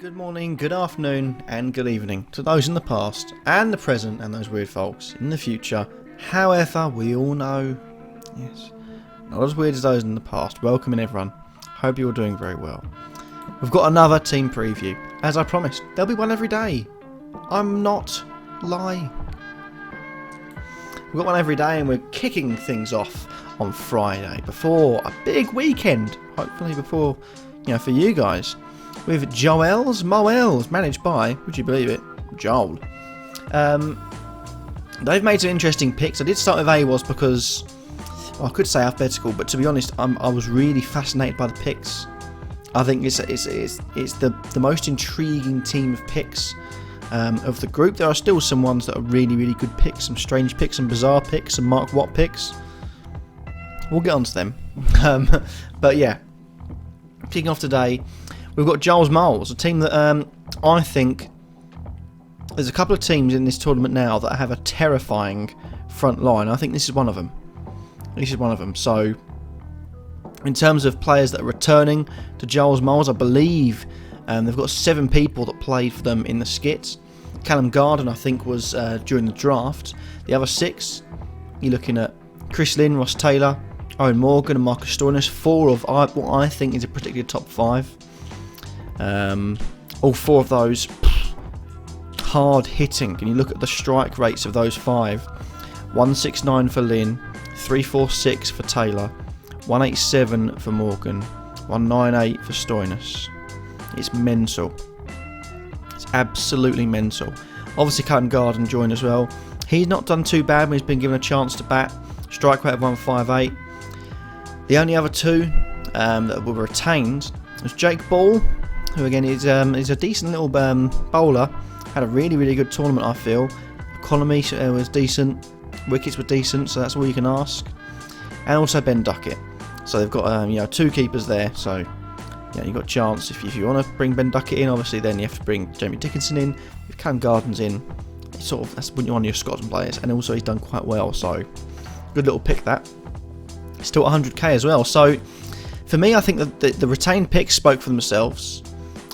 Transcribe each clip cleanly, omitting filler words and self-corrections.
Good morning, good afternoon, and good evening to those in the past and the present and those weird folks in the future. However, we all know, yes, not as weird as those in the past. Welcome in, everyone. Hope you're all doing very well. We've got another team preview. As I promised, there'll be one every day. I'm not lying. We've got one every day and we're kicking things off on Friday before a big weekend. Hopefully before, for you guys. With Moels, managed by, would you believe it, Joel. They've made some interesting picks. I did start with AWOS because, I could say alphabetical, but to be honest, I was really fascinated by the picks. I think it's the most intriguing team of picks of the group. There are still some ones that are really, really good picks, some strange picks, some bizarre picks, some Mark Watt picks. We'll get onto them. But yeah, kicking off today, we've got Joel's Moles, a team that I think there's a couple of teams in this tournament now that have a terrifying front line. I think this is one of them. So, in terms of players that are returning to Joel's Moles, I believe they've got 7 people that played for them in the SCITT. Callum Garden, I think, was during the draft. The other 6, you're looking at Chris Lynn, Ross Taylor, Owen Morgan, and Marcus Stoinis. 4 of what I think is a predicted top 5. All 4 of those hard hitting. Can you look at the strike rates of those 5? 169 for Lynn, 346 for Taylor, 187 for Morgan, 198 for Stoinis. It's mental. It's absolutely mental. Obviously, Callum Garden joined as well. He's not done too bad when he's been given a chance to bat. Strike rate of 158. The only other 2 that were retained was Jake Ball, who again is a decent little bowler. Had a really, really good tournament, I feel. Economy was decent, wickets were decent, so that's all you can ask. And also Ben Duckett. So they've got 2 keepers there. So you've got a chance if you want to bring Ben Duckett in. Obviously, then you have to bring Jamie Dickinson in. If Cam Garden's in, that's one of your Scotland players. And also he's done quite well. So good little pick that. Still 100k as well. So for me, I think that the retained picks spoke for themselves.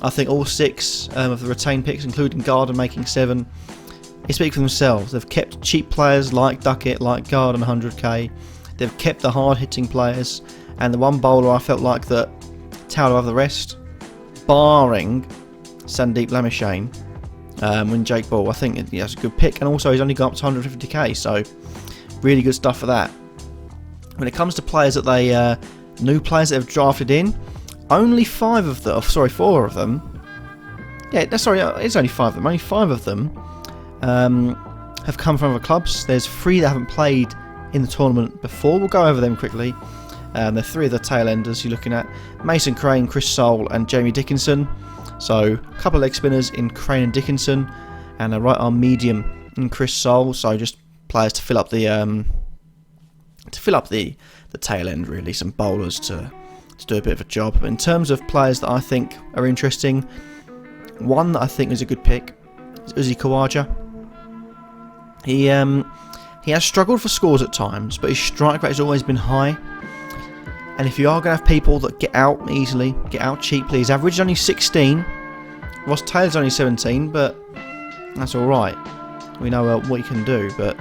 I think all 6 of the retained picks, including Garden making 7, they speak for themselves. They've kept cheap players like Duckett, like Garden 100k. They've kept the hard-hitting players. And the one bowler I felt like that towered above the rest, barring Sandeep Lamishane, when Jake Ball, I think that's a good pick. And also he's only got up to 150k, so really good stuff for that. When it comes to players that they new players that have drafted in, only 4 of them. It's only 5 of them. Only 5 of them have come from other clubs. There's 3 that haven't played in the tournament before. We'll go over them quickly. They're 3 of the tail enders you're looking at: Mason Crane, Chris Soule, and Jamie Dickinson. So a couple of leg spinners in Crane and Dickinson, and a right arm medium in Chris Soule. So just players to fill up the tail end, really. Some bowlers to do a bit of a job. But in terms of players that I think are interesting, one that I think is a good pick is Uzi Khawaja. He has struggled for scores at times, but his strike rate has always been high. And if you are going to have people that get out easily, get out cheaply, his average is only 16. Ross Taylor's only 17, but that's alright. We know what he can do. But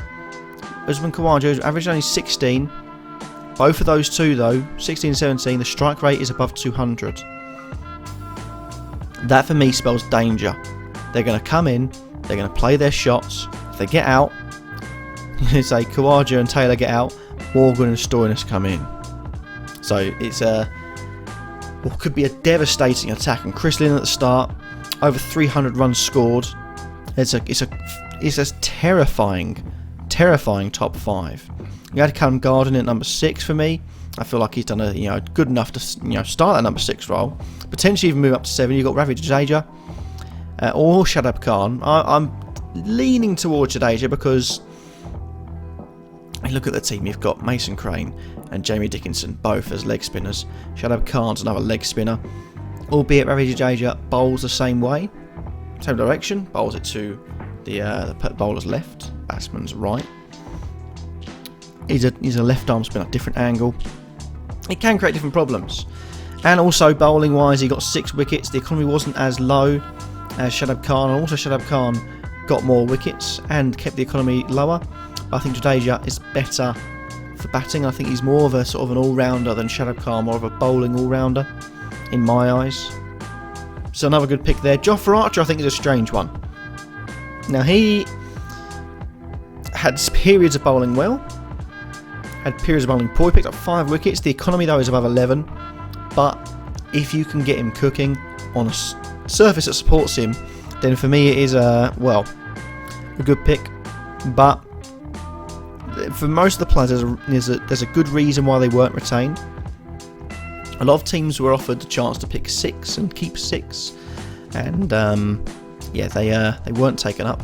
Usman Khawaja's average is only 16. Both of those 2 though, 16 and 17, the strike rate is above 200. That for me spells danger. They're going to come in, they're going to play their shots. If they get out, say Khawaja and Taylor get out, Morgan and Stoinis come in. So it's what could be a devastating attack. And Chris Lynn at the start, over 300 runs scored. It's a terrifying top 5. You had Callum Garden at number 6 for me. I feel like he's done a good enough to start that number 6 role. Potentially even move up to 7. You've got Ravi Jadeja or Shadab Khan. I'm leaning towards Jadeja because you look at the team. You've got Mason Crane and Jamie Dickinson both as leg spinners. Shadab Khan's another leg spinner. Albeit Ravi Jadeja bowls the same way, same direction. Bowls it to the bowler's left, batsman's right. He's a left arm spinner, different angle. It can create different problems. And also bowling wise, he got 6 wickets. The economy wasn't as low. as Shadab Khan, and also Shadab Khan got more wickets and kept the economy lower. I think Jadeja is better for batting. I think he's more of a sort of an all-rounder than Shadab Khan, more of a bowling all-rounder in my eyes. So another good pick there. Jofra Archer I think is a strange one. Now he had periods of bowling well, had periods of bowling poor. He picked up 5 wickets. The economy though is above 11, but if you can get him cooking on a surface that supports him, then for me it is a good pick. But for most of the players there's a good reason why they weren't retained. A lot of teams were offered the chance to pick 6 and keep 6, and they weren't taken up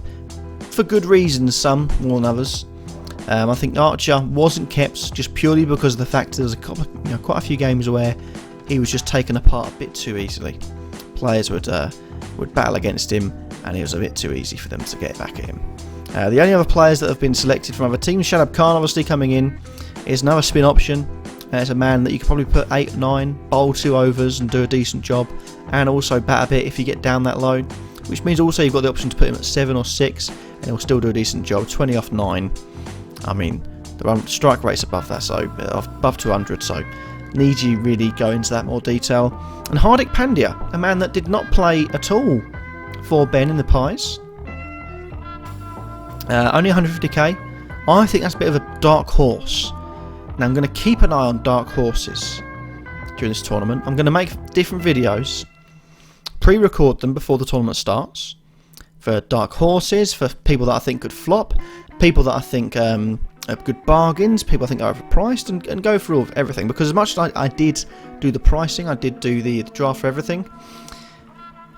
for good reasons, some more than others. I think Archer wasn't kept just purely because of the fact there was quite a few games where he was just taken apart a bit too easily. Players would battle against him, and it was a bit too easy for them to get back at him. The only other players that have been selected from other teams, Shadab Khan obviously coming in, is another spin option. It's a man that you could probably put 8 or 9, bowl 2 overs and do a decent job, and also bat a bit if you get down that low, which means also you've got the option to put him at 7 or 6 and he'll still do a decent job. 20 off 9. I mean, the strike rate's above that, so above 200, so need you really go into that more detail. And Hardik Pandya, a man that did not play at all for Ben in the Pies. Only 150k. I think that's a bit of a dark horse. Now I'm going to keep an eye on dark horses during this tournament. I'm going to make different videos, pre-record them before the tournament starts, for dark horses, for people that I think could flop, people that I think are good bargains, people I think are overpriced, and go through everything. Because as much as I did do the pricing, I did do the draft for everything,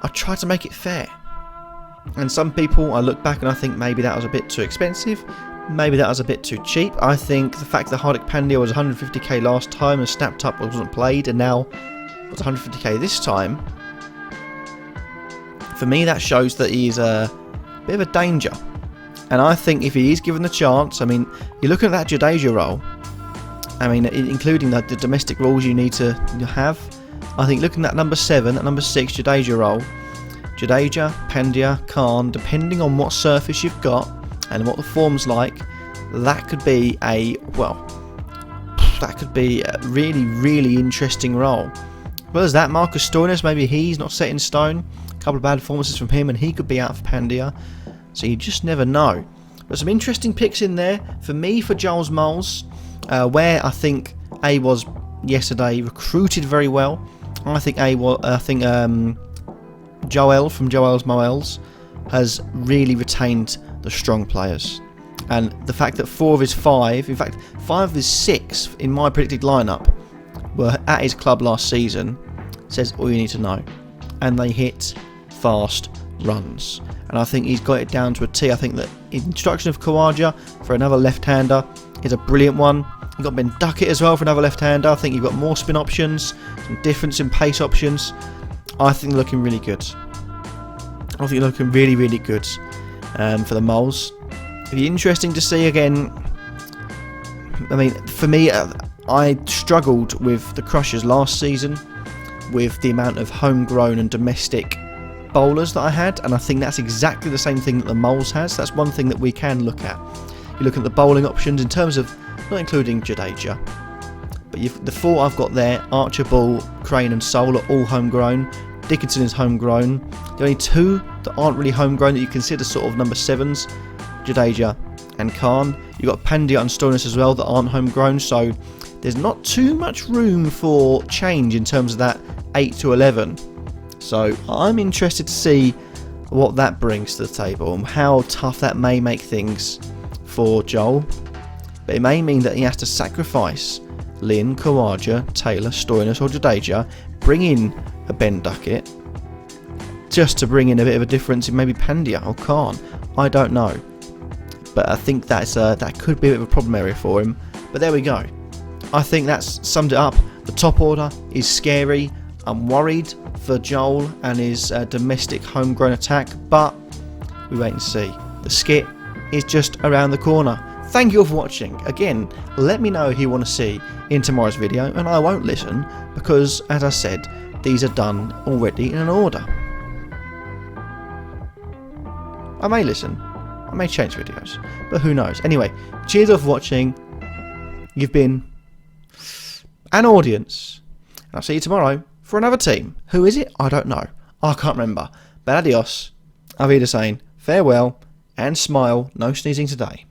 I tried to make it fair. And some people, I look back and I think maybe that was a bit too expensive, maybe that was a bit too cheap. I think the fact that Hardik Pandya was 150k last time and snapped up wasn't played, and now was 150k this time, for me that shows that he's a bit of a danger. And I think if he is given the chance, I mean, you're looking at that Jadeja role, I mean, including the domestic rules you need to have. I think looking at number 7, at number 6, Jadeja role, Jadeja, Pandya, Khan, depending on what surface you've got and what the form's like, that could be a really, really interesting role. Well, as that, Marcus Stoinis, maybe he's not set in stone. A couple of bad performances from him and he could be out for Pandya. So you just never know. But some interesting picks in there. For me, for Joel's Moles, where I think A was yesterday recruited very well. I think Joel from Joel's Moels has really retained the strong players. And the fact that 4 of his 5, in fact 5 of his 6 in my predicted lineup were at his club last season says all you need to know. And they hit fast runs. And I think he's got it down to a T. I think that introduction of Khawaja for another left-hander is a brilliant one. You've got Ben Duckett as well for another left-hander. I think you've got more spin options, some difference in pace options. I think they're looking really good. I think they're looking really, really good for the Moles. It'll be interesting to see again. I mean, for me, I struggled with the Crushers last season with the amount of homegrown and domestic bowlers that I had, and I think that's exactly the same thing that the Moles has. That's one thing that we can look at. You look at the bowling options in terms of, not including Jadeja, but the 4 I've got there, Archer, Bull, Crane and Soul, are all homegrown. Dickinson is homegrown. The only 2 that aren't really homegrown that you consider sort of number 7s, Jadeja and Khan. You've got Pandya and Stoinis as well that aren't homegrown, so there's not too much room for change in terms of that 8 to 11. So I'm interested to see what that brings to the table and how tough that may make things for Joel. But it may mean that he has to sacrifice Lynn, Khawaja, Taylor, Stoinis or Jadeja, bring in a Ben Duckett, just to bring in a bit of a difference in maybe Pandya or Khan. I don't know. But I think that could be a bit of a problem area for him. But there we go. I think that's summed it up. The top order is scary. I'm worried for Joel and his domestic homegrown attack, but we wait and see. The skit is just around the corner. Thank you all for watching. Again, let me know who you want to see in tomorrow's video, and I won't listen because, as I said, these are done already in an order. I may listen. I may change videos. But who knows. Anyway, cheers for watching. You've been an audience. And I'll see you tomorrow for another team. Who is it? I don't know. I can't remember. But adios. Auf Wiedersehen. Farewell. And smile. No sneezing today.